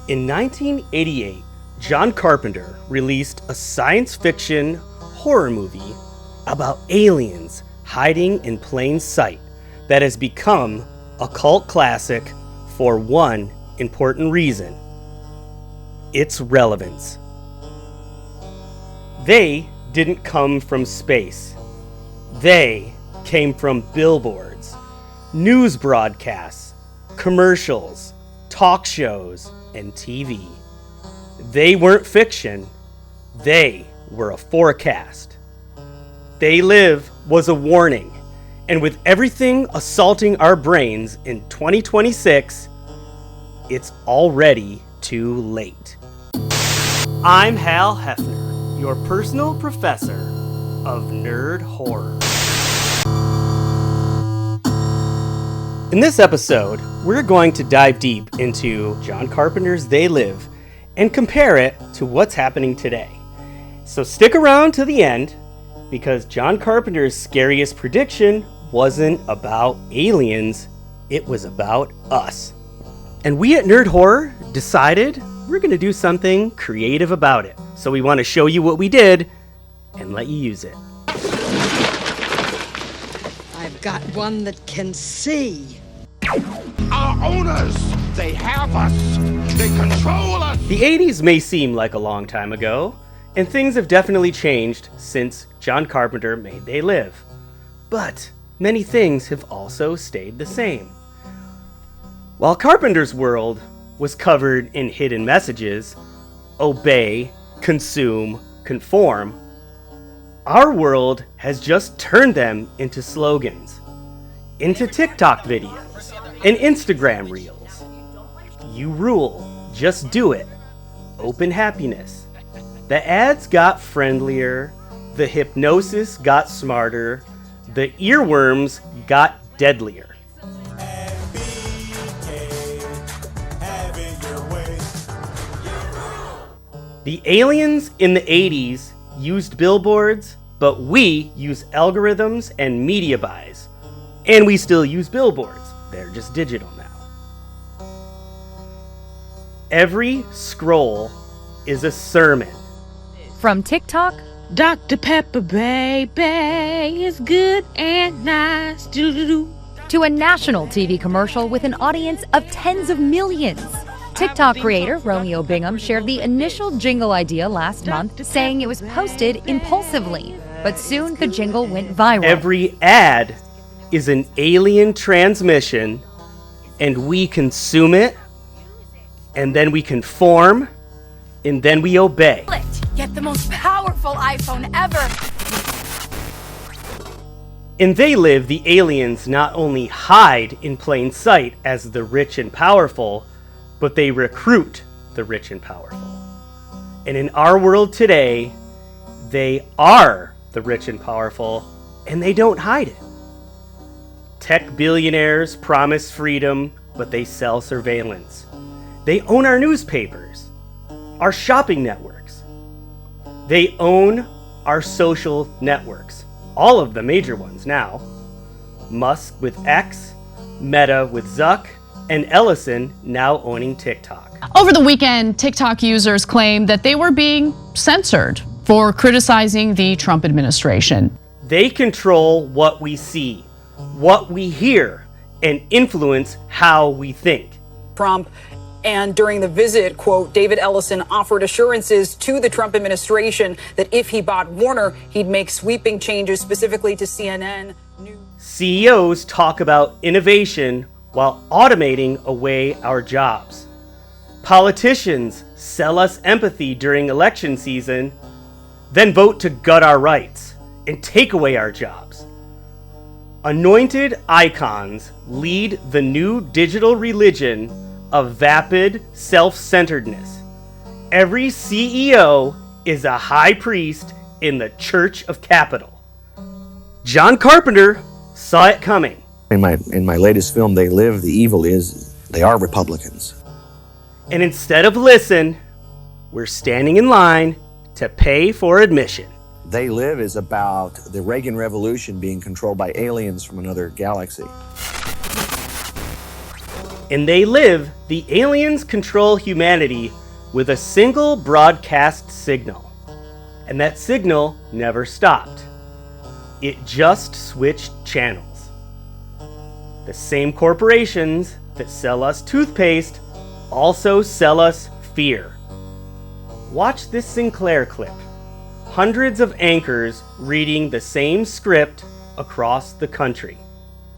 In 1988, John Carpenter released a science fiction horror movie about aliens hiding in plain sight that has become a cult classic for one important reason: its relevance. They didn't come from space. They came from billboards, news broadcasts, commercials, talk shows, and TV. They weren't fiction. They were a forecast. They Live was a warning. And with everything assaulting our brains in 2026, it's already too late. I'm Hal Hefner, your personal professor of nerd horror. In this episode, we're going to dive deep into John Carpenter's They Live and compare it to what's happening today. So stick around to the end, because John Carpenter's scariest prediction wasn't about aliens, it was about us. And we at Nerd Horror decided we're going to do something creative about it. So we want to show you what we did and let you use it. I've got one that can see. Our owners, they have us. They control us. The 80s may seem like a long time ago, and things have definitely changed since John Carpenter made They Live. But many things have also stayed the same. While Carpenter's world was covered in hidden messages, obey, consume, conform, our world has just turned them into slogans, into TikTok videos and Instagram reels. You rule, just do it. Open happiness. The ads got friendlier, the hypnosis got smarter, the earworms got deadlier. The aliens in the 80s used billboards, but we use algorithms and media buys. And we still use billboards. They're just digital now. Every scroll is a sermon. From TikTok, Dr. Pepper, baby, is good and nice. Doo-doo-doo. to a national TV commercial with an audience of tens of millions. TikTok creator Romeo Bingham shared the initial jingle idea last month, saying it was posted impulsively. But soon the jingle went viral. Every ad is an alien transmission, and we consume it, and then we conform, and then we obey. Get the most powerful iPhone ever. In They Live, the aliens not only hide in plain sight as the rich and powerful, but they recruit the rich and powerful. And in our world today, they are the rich and powerful, and they don't hide it. Tech billionaires promise freedom, but they sell surveillance. They own our newspapers, our shopping networks. They own our social networks, all of the major ones now. Musk with X, Meta with Zuck, and Ellison now owning TikTok. Over the weekend, TikTok users claimed that they were being censored for criticizing the Trump administration. They control what we see, what we hear, and influence how we think. Trump. And during the visit, quote, David Ellison offered assurances to the Trump administration that if he bought Warner, he'd make sweeping changes specifically to CNN News. CEOs talk about innovation while automating away our jobs. Politicians sell us empathy during election season, then vote to gut our rights and take away our jobs. Anointed icons lead the new digital religion of vapid self-centeredness. Every CEO is a high priest in the Church of Capital. John Carpenter saw it coming. In my latest film, They Live, the evil is they are Republicans. And instead of listen, we're standing in line to pay for admission. They Live is about the Reagan Revolution being controlled by aliens from another galaxy. In They Live, the aliens control humanity with a single broadcast signal. And that signal never stopped. It just switched channels. The same corporations that sell us toothpaste also sell us fear. Watch this Sinclair clip. Hundreds of anchors reading the same script across the country.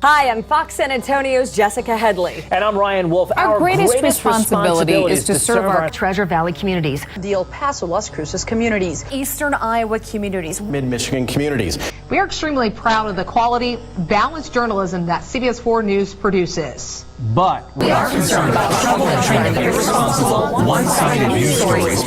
Hi, I'm Fox San Antonio's Jessica Headley. And I'm Ryan Wolf. Our greatest responsibility is to serve our Treasure Valley communities, the El Paso, Las Cruces communities, Eastern Iowa communities, Mid-Michigan communities. We are extremely proud of the quality, balanced journalism that CBS 4 News produces. But we are concerned about the trouble and trend of irresponsible, one-sided news stories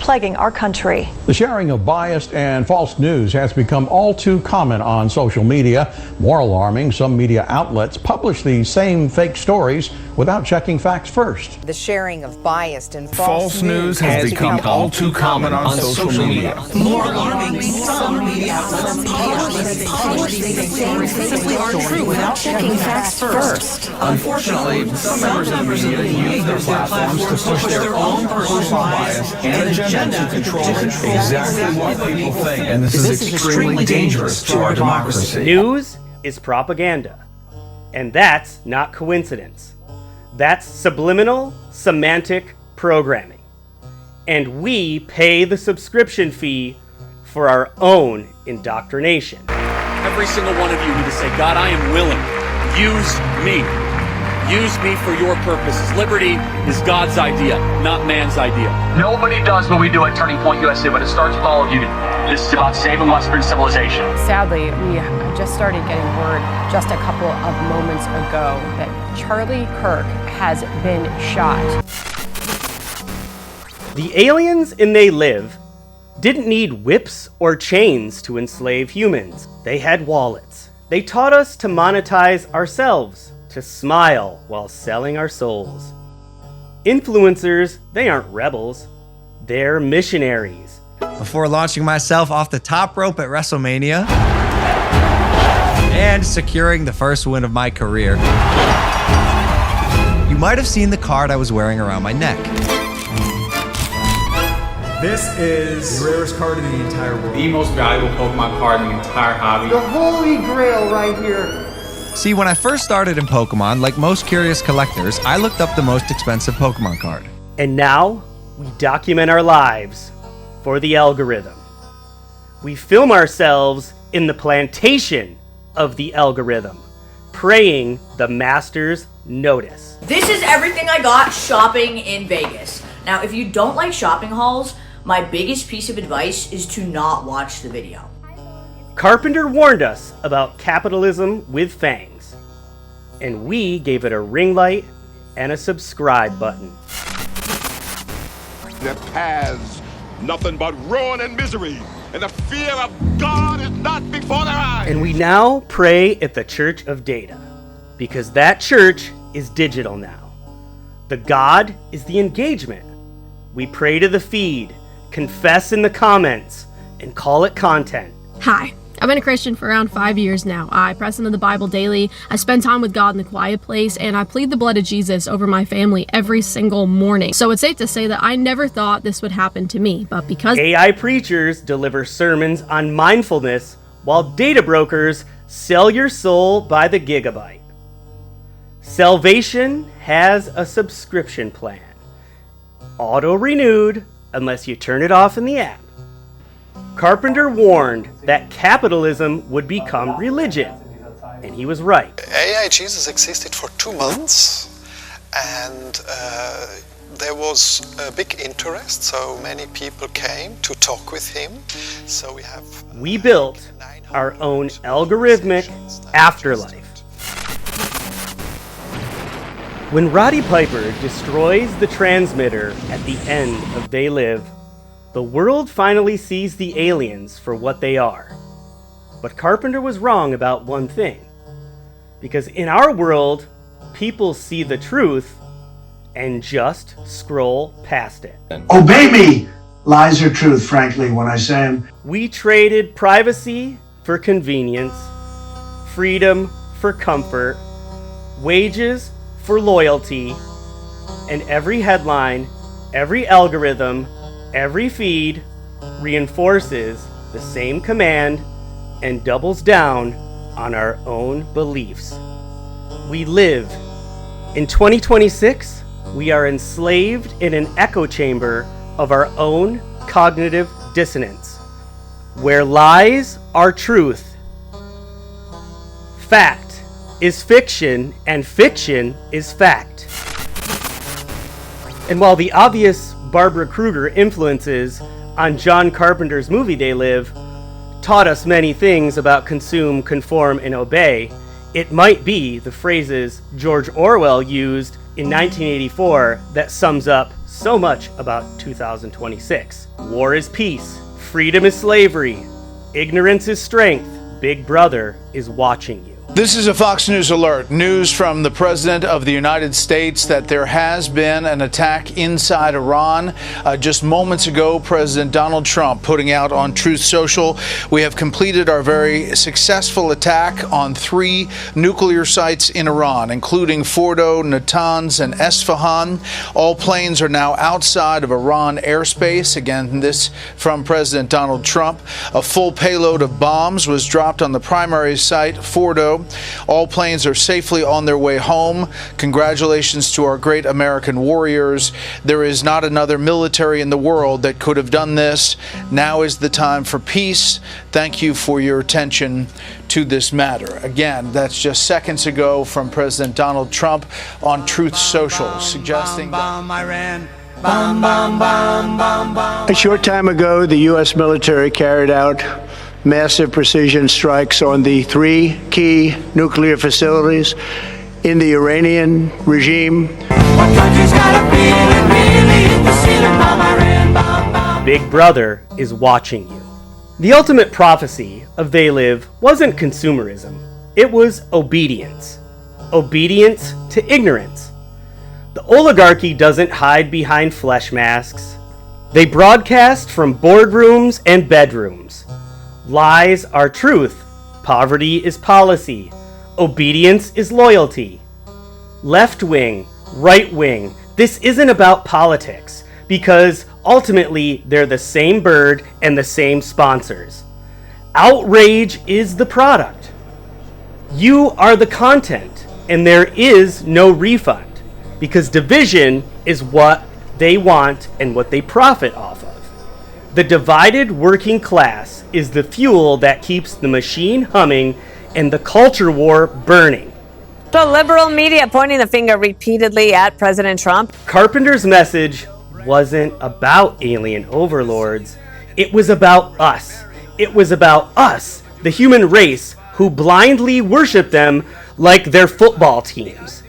plaguing our country. The sharing of biased and false news has become all too common on social media. More alarming, some media outlets publish these same fake stories without checking facts first. The sharing of biased and false news has become all too common on social media. More alarming, some media outlets publish these same fake stories without checking facts first. Unfortunately, some members of the media use their platforms to push their own personal bias and agenda to control exactly what people think. And this is extremely dangerous to our democracy. News is propaganda. And that's not coincidence. That's subliminal semantic programming. And we pay the subscription fee for our own indoctrination. Every single one of you need to say, God, I am willing. Use me. Use me for your purposes. Liberty is God's idea, not man's idea. Nobody does what we do at Turning Point USA, but it starts with all of you. This is about saving Western civilization. Sadly, we just started getting word just a couple of moments ago that Charlie Kirk has been shot. The aliens in They Live didn't need whips or chains to enslave humans. They had wallets. They taught us to monetize ourselves, to smile while selling our souls. Influencers, they aren't rebels. They're missionaries. Before launching myself off the top rope at WrestleMania and securing the first win of my career, you might have seen the card I was wearing around my neck. This is the rarest card in the entire world. The most valuable Pokemon card in the entire hobby. The holy grail right here. See, when I first started in Pokemon, like most curious collectors, I looked up the most expensive Pokemon card. And now, we document our lives for the algorithm. We film ourselves in the plantation of the algorithm, praying the masters notice. This is everything I got shopping in Vegas. Now, if you don't like shopping hauls, my biggest piece of advice is to not watch the video. Carpenter warned us about capitalism with fangs, and we gave it a ring light and a subscribe button. Their paths, nothing but ruin and misery, and the fear of God is not before their eyes. And we now pray at the Church of Data, because that church is digital now. The God is the engagement. We pray to the feed, confess in the comments, and call it content. Hi, I've been a Christian for around 5 years now. I press into the Bible daily, I spend time with God in the quiet place, and I plead the blood of Jesus over my family every single morning. So it's safe to say that I never thought this would happen to me, but because AI preachers deliver sermons on mindfulness, while data brokers sell your soul by the gigabyte. Salvation has a subscription plan. Auto-renewed unless you turn it off in the app. Carpenter warned that capitalism would become religion, and he was right. AI Jesus existed for 2 months, and there was a big interest, so many people came to talk with him. So we built our own algorithmic afterlife. When Roddy Piper destroys the transmitter at the end of They Live, the world finally sees the aliens for what they are. But Carpenter was wrong about one thing. Because in our world, people see the truth and just scroll past it. Obey me! Lies or truth, frankly, when I say them. We traded privacy for convenience, freedom for comfort, wages for loyalty, and every headline, every algorithm, every feed reinforces the same command and doubles down on our own beliefs. We live in 2026. We are enslaved in an echo chamber of our own cognitive dissonance, where lies are truth, fact is fiction, and fiction is fact. And while the obvious Barbara Kruger influences on John Carpenter's movie They Live taught us many things about consume, conform, and obey, it might be the phrases George Orwell used in 1984 that sums up so much about 2026. War is peace, freedom is slavery, ignorance is strength, Big Brother is watching you. This is a Fox News alert. News from the President of the United States that there has been an attack inside Iran. Just moments ago, President Donald Trump putting out on Truth Social, we have completed our very successful attack on 3 nuclear sites in Iran, including Fordo, Natanz, and Esfahan. All planes are now outside of Iran airspace. Again, this from President Donald Trump. A full payload of bombs was dropped on the primary site, Fordo. All planes are safely on their way home. Congratulations to our great American warriors. There is not another military in the world that could have done this. Now is the time for peace. Thank you for your attention to this matter. Again, that's just seconds ago from President Donald Trump on Truth Social, suggesting Iran. A short time ago, the U.S. military carried out massive precision strikes on the 3 key nuclear facilities in the Iranian regime. Big Brother is watching you. The ultimate prophecy of They Live wasn't consumerism. It was obedience. Obedience to ignorance. The oligarchy doesn't hide behind flesh masks. They broadcast from boardrooms and bedrooms. Lies are truth. Poverty is policy. Obedience is loyalty. Left wing, right wing, this isn't about politics, because ultimately they're the same bird and the same sponsors. Outrage is the product. You are the content, and there is no refund, because division is what they want and what they profit off of. The divided working class is the fuel that keeps the machine humming and the culture war burning. The liberal media pointing the finger repeatedly at President Trump. Carpenter's message wasn't about alien overlords. It was about us. It was about us, the human race, who blindly worship them like their football teams,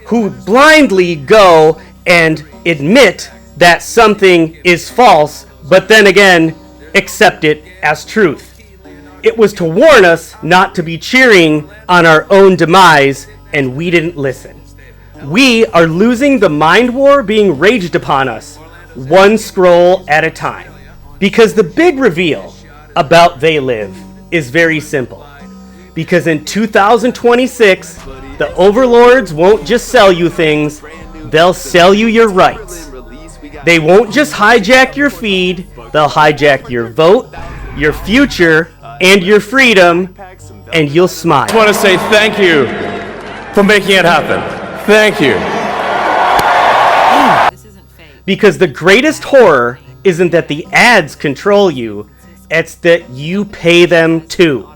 who blindly go and admit that something is false, but then again, accept it as truth. It was to warn us not to be cheering on our own demise, and we didn't listen. We are losing the mind war being raged upon us, one scroll at a time. Because the big reveal about They Live is very simple. Because in 2026, the overlords won't just sell you things, they'll sell you your rights. They won't just hijack your feed, they'll hijack your vote, your future, and your freedom, and you'll smile. I just want to say thank you for making it happen. Thank you. Because the greatest horror isn't that the ads control you, it's that you pay them too.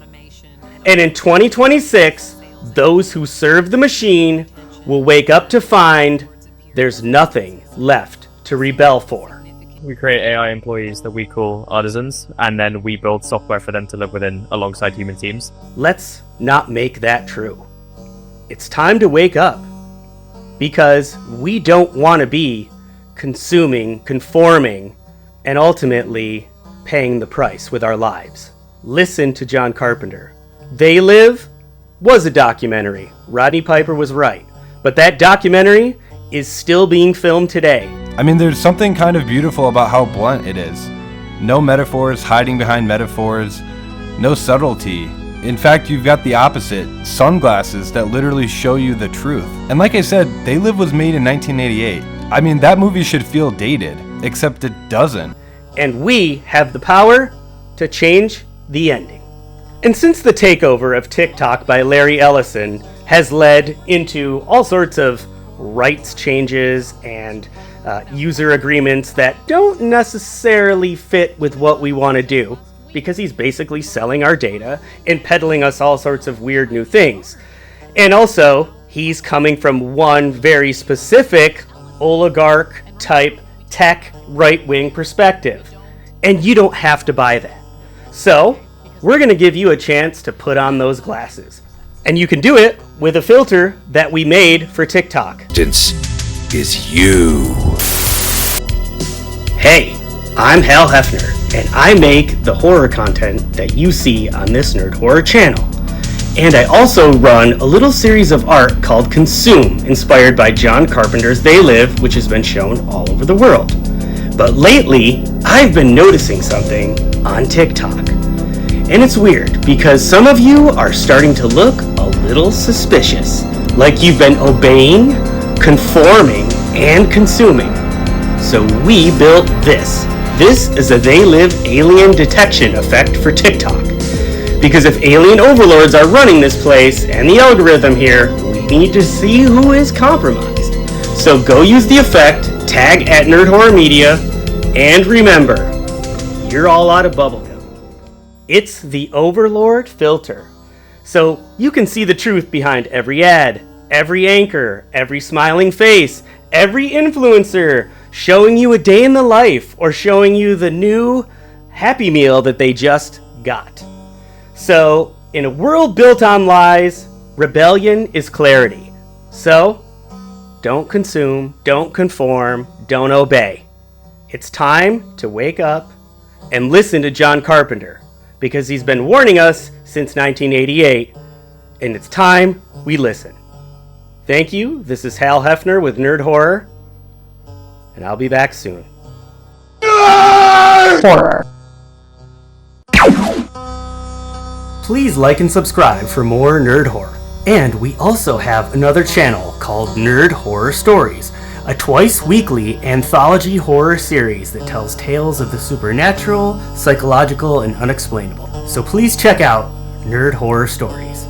And in 2026, those who serve the machine will wake up to find there's nothing left to rebel for. We create AI employees that we call artisans, and then we build software for them to live within alongside human teams. Let's not make that true. It's time to wake up. Because we don't want to be consuming, conforming, and ultimately paying the price with our lives. Listen to John Carpenter. They Live was a documentary. Rodney Piper was right. But that documentary is still being filmed today. I mean, there's something kind of beautiful about how blunt it is. No metaphors hiding behind metaphors, no subtlety. In fact, you've got the opposite, sunglasses that literally show you the truth. And like I said, They Live was made in 1988. I mean, that movie should feel dated, except it doesn't. And we have the power to change the ending. And since the takeover of TikTok by Larry Ellison has led into all sorts of rights changes and user agreements that don't necessarily fit with what we want to do, because he's basically selling our data and peddling us all sorts of weird new things. And also, he's coming from one very specific oligarch type tech right-wing perspective. And you don't have to buy that. So, we're going to give you a chance to put on those glasses. And you can do it with a filter that we made for TikTok. Is you. Hey, I'm Hal Hefner, and I make the horror content that you see on this Nerd Horror channel. And I also run a little series of art called Consume, inspired by John Carpenter's They Live, which has been shown all over the world. But lately, I've been noticing something on TikTok. And it's weird, because some of you are starting to look a little suspicious, like you've been obeying, conforming, and consuming. So we built this. This is a They Live alien detection effect for TikTok. Because if alien overlords are running this place and the algorithm here, we need to see who is compromised. So go use the effect, tag @NerdHorrorMedia, and remember, you're all out of bubblegum. It's the Overlord filter. So you can see the truth behind every ad, every anchor, every smiling face, every influencer showing you a day in the life or showing you the new Happy Meal that they just got. So, in a world built on lies, rebellion is clarity. So, don't consume, don't conform, don't obey. It's time to wake up and listen to John Carpenter, because he's been warning us since 1988, and it's time we listen. Thank you. This is Hal Hefner with Nerd Horror, and I'll be back soon. Horror. Please like and subscribe for more Nerd Horror. And we also have another channel called Nerd Horror Stories, a twice-weekly anthology horror series that tells tales of the supernatural, psychological, and unexplainable. So please check out Nerd Horror Stories.